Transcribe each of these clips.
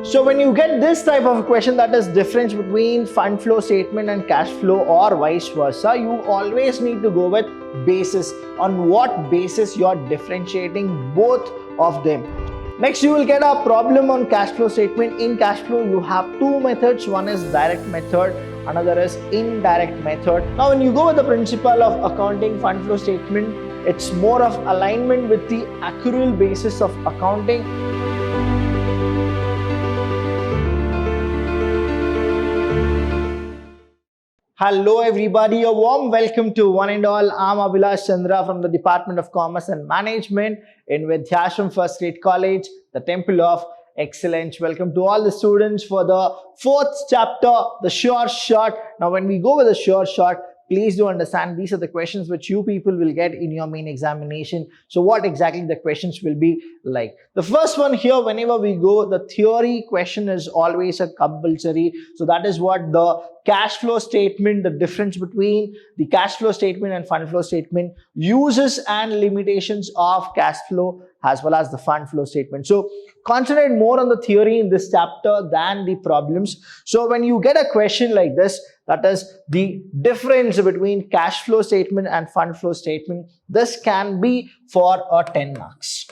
So when you get this type of question, that is difference between fund flow statement and cash flow or vice versa, you always need to go with basis. On what basis you are differentiating both of them. Next, you will get a problem on cash flow statement. In cash flow, you have two methods. One is direct method, another is indirect method. Now, when you go with the principle of accounting fund flow statement, it's more of alignment with the accrual basis of accounting. Hello everybody, a warm welcome to one and all. I'm Abhilash Chandra from the Department of Commerce and Management in Vidhyaashram First Grade College, the Temple of Excellence. Welcome to all the students for the fourth chapter, the sure shot. Now when we go with the sure shot, please do understand these are the questions which you people will get in your main examination. So what exactly the questions will be like? The first one here, whenever we go, the theory question is always a compulsory. So that is what the cash flow statement, the difference between the cash flow statement and fund flow statement, uses and limitations of cash flow as well as the fund flow statement. So concentrate more on the theory in this chapter than the problems. So when you get a question like this, that is the difference between cash flow statement and fund flow statement, this can be for a 10 marks.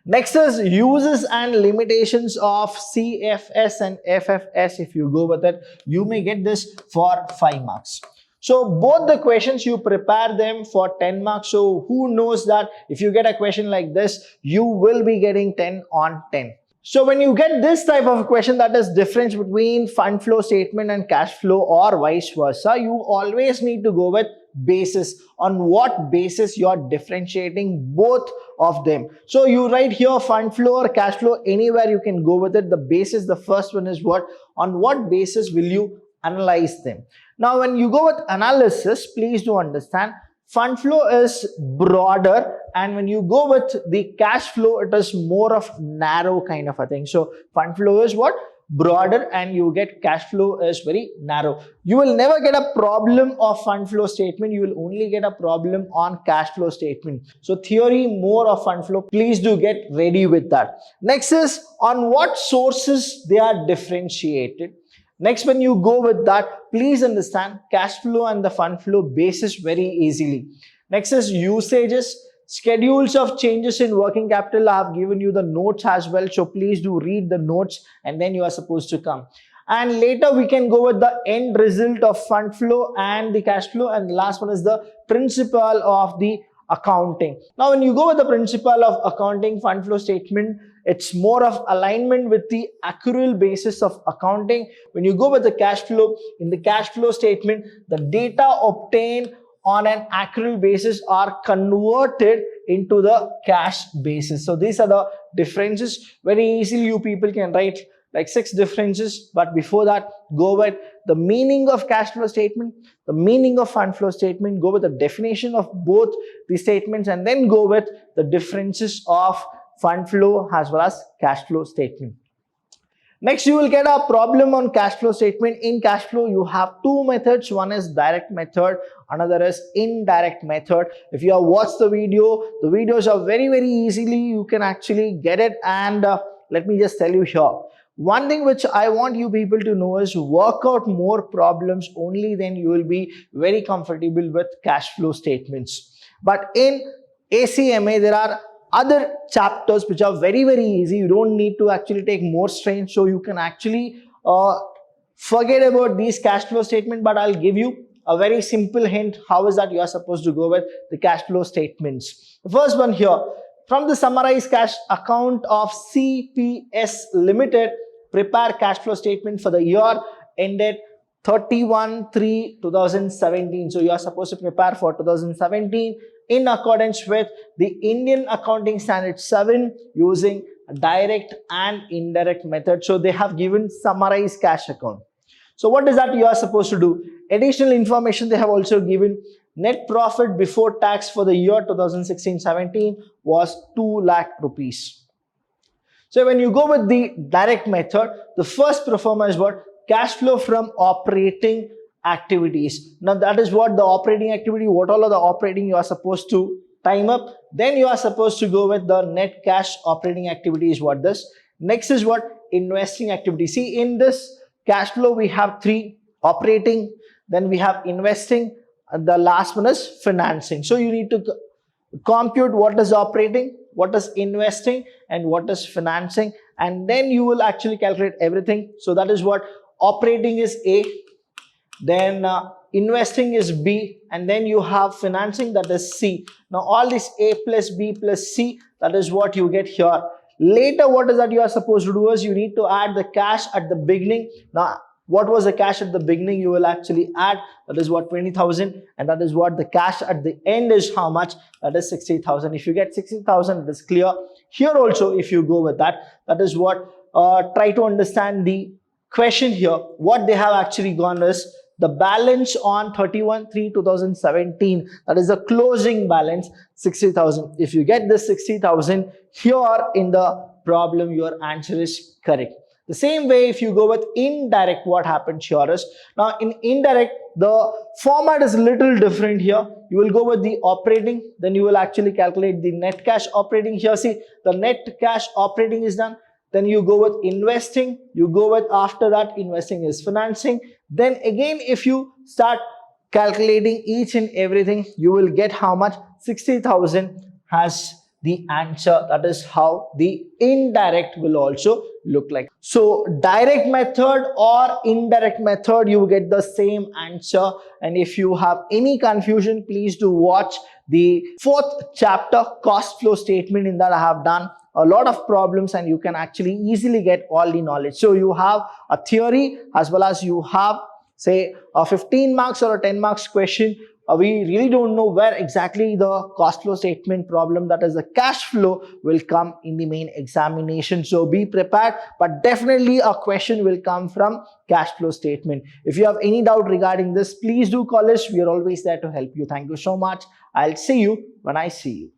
Next is uses and limitations of CFS and FFS. If you go with it, you may get this for 5 marks. So both the questions you prepare them for 10 marks. So who knows that if you get a question like this, you will be getting 10 on 10. So when you get this type of question, that is difference between fund flow statement and cash flow or vice versa, you always need to go with basis. On what basis you are differentiating both of them. So you write here fund flow or cash flow, anywhere you can go with it. The basis, the first one is what? On what basis will you analyze them? Now when you go with analysis, please do understand fund flow is broader, and when you go with the cash flow, it is more of narrow kind of a thing. So fund flow is what? Broader, and you get cash flow is very narrow. You will never get a problem of fund flow statement. You will only get a problem on cash flow statement. So theory more of fund flow. Please do get ready with that. Next is on what sources they are differentiated. Next, when you go with that, please understand cash flow and the fund flow basis very easily. Next is usages, schedules of changes in working capital. I have given you the notes as well. So please do read the notes and then you are supposed to come. And later we can go with the end result of fund flow and the cash flow. And the last one is the principle of the accounting. Now when you go with the principle of accounting fund flow statement, it's more of alignment with the accrual basis of accounting. When you go with the cash flow, in the cash flow statement, the data obtained on an accrual basis are converted into the cash basis. So these are the differences. Very easily you people can write like 6 differences, but before that, go with the meaning of cash flow statement, the meaning of fund flow statement, go with the definition of both the statements, and then go with the differences of fund flow as well as cash flow statement. Next, you will get a problem on cash flow statement. In cash flow, you have two methods. One is direct method, another is indirect method. If you have watched the videos are very easily, you can actually get it. And let me just tell you here. One thing which I want you people to know is work out more problems, only then you will be very comfortable with cash flow statements. But in ACMA, there are other chapters which are very easy. You don't need to actually take more strain, so you can actually forget about these cash flow statement. But I'll give you a very simple hint. How is that you are supposed to go with the cash flow statements? The first one here, from the summarized cash account of CPS Limited, prepare cash flow statement for the year ended 31/3/2017. So you are supposed to prepare for 2017 in accordance with the Indian Accounting Standard 7 using direct and indirect method. So they have given summarized cash account. So what is that you are supposed to do? Additional information they have also given. Net profit before tax for the year 2016-17 was 2 lakh rupees. So when you go with the direct method, the first pro forma is what? Cash flow from operating activities. Now that is what the operating activity, what all of the operating you are supposed to time up. Then you are supposed to go with the net cash operating activity is what this. Next is what? investing activity. See, in this cash flow, we have three: operating, then we have investing, and the last one is financing. So you need to compute what is operating, what is investing, and what is financing, and then you will actually calculate everything. So that is what operating is A, then investing is B, and then you have financing, that is C. Now all this A plus B plus C, that is what you get here. Later, what is that you are supposed to do is you need to add the cash at the beginning. Now what was the cash at the beginning, you will actually add, that is what 20,000, and that is what the cash at the end is how much, that is 60,000. If you get 60,000, it is clear. Here also, if you go with that, that is what try to understand the question here. What they have actually gone is the balance on 31/3/2017, that is the closing balance, 60,000. If you get this 60,000 here in the problem, your answer is correct. The same way, if you go with indirect, what happens here is, now in indirect, the format is a little different here. You will go with the operating, then you will actually calculate the net cash operating. Here, see, the net cash operating is done. Then you go with investing, you go with, after that, investing is financing. Then again, if you start calculating each and everything, you will get how much, 60,000 has the answer. That is how the indirect will also look like. So direct method or indirect method, you get the same answer. And if you have any confusion, please do watch the 4th chapter, cost flow statement. In that I have done a lot of problems and you can actually easily get all the knowledge. So you have a theory as well as you have, say, a 15 marks or a 10 marks question. We really don't know where exactly the cost flow statement problem, that is the cash flow, will come in the main examination. So be prepared, but definitely a question will come from cash flow statement. If you have any doubt regarding this, please do call us. We are always there to help you. Thank you so much. I'll see you when I see you.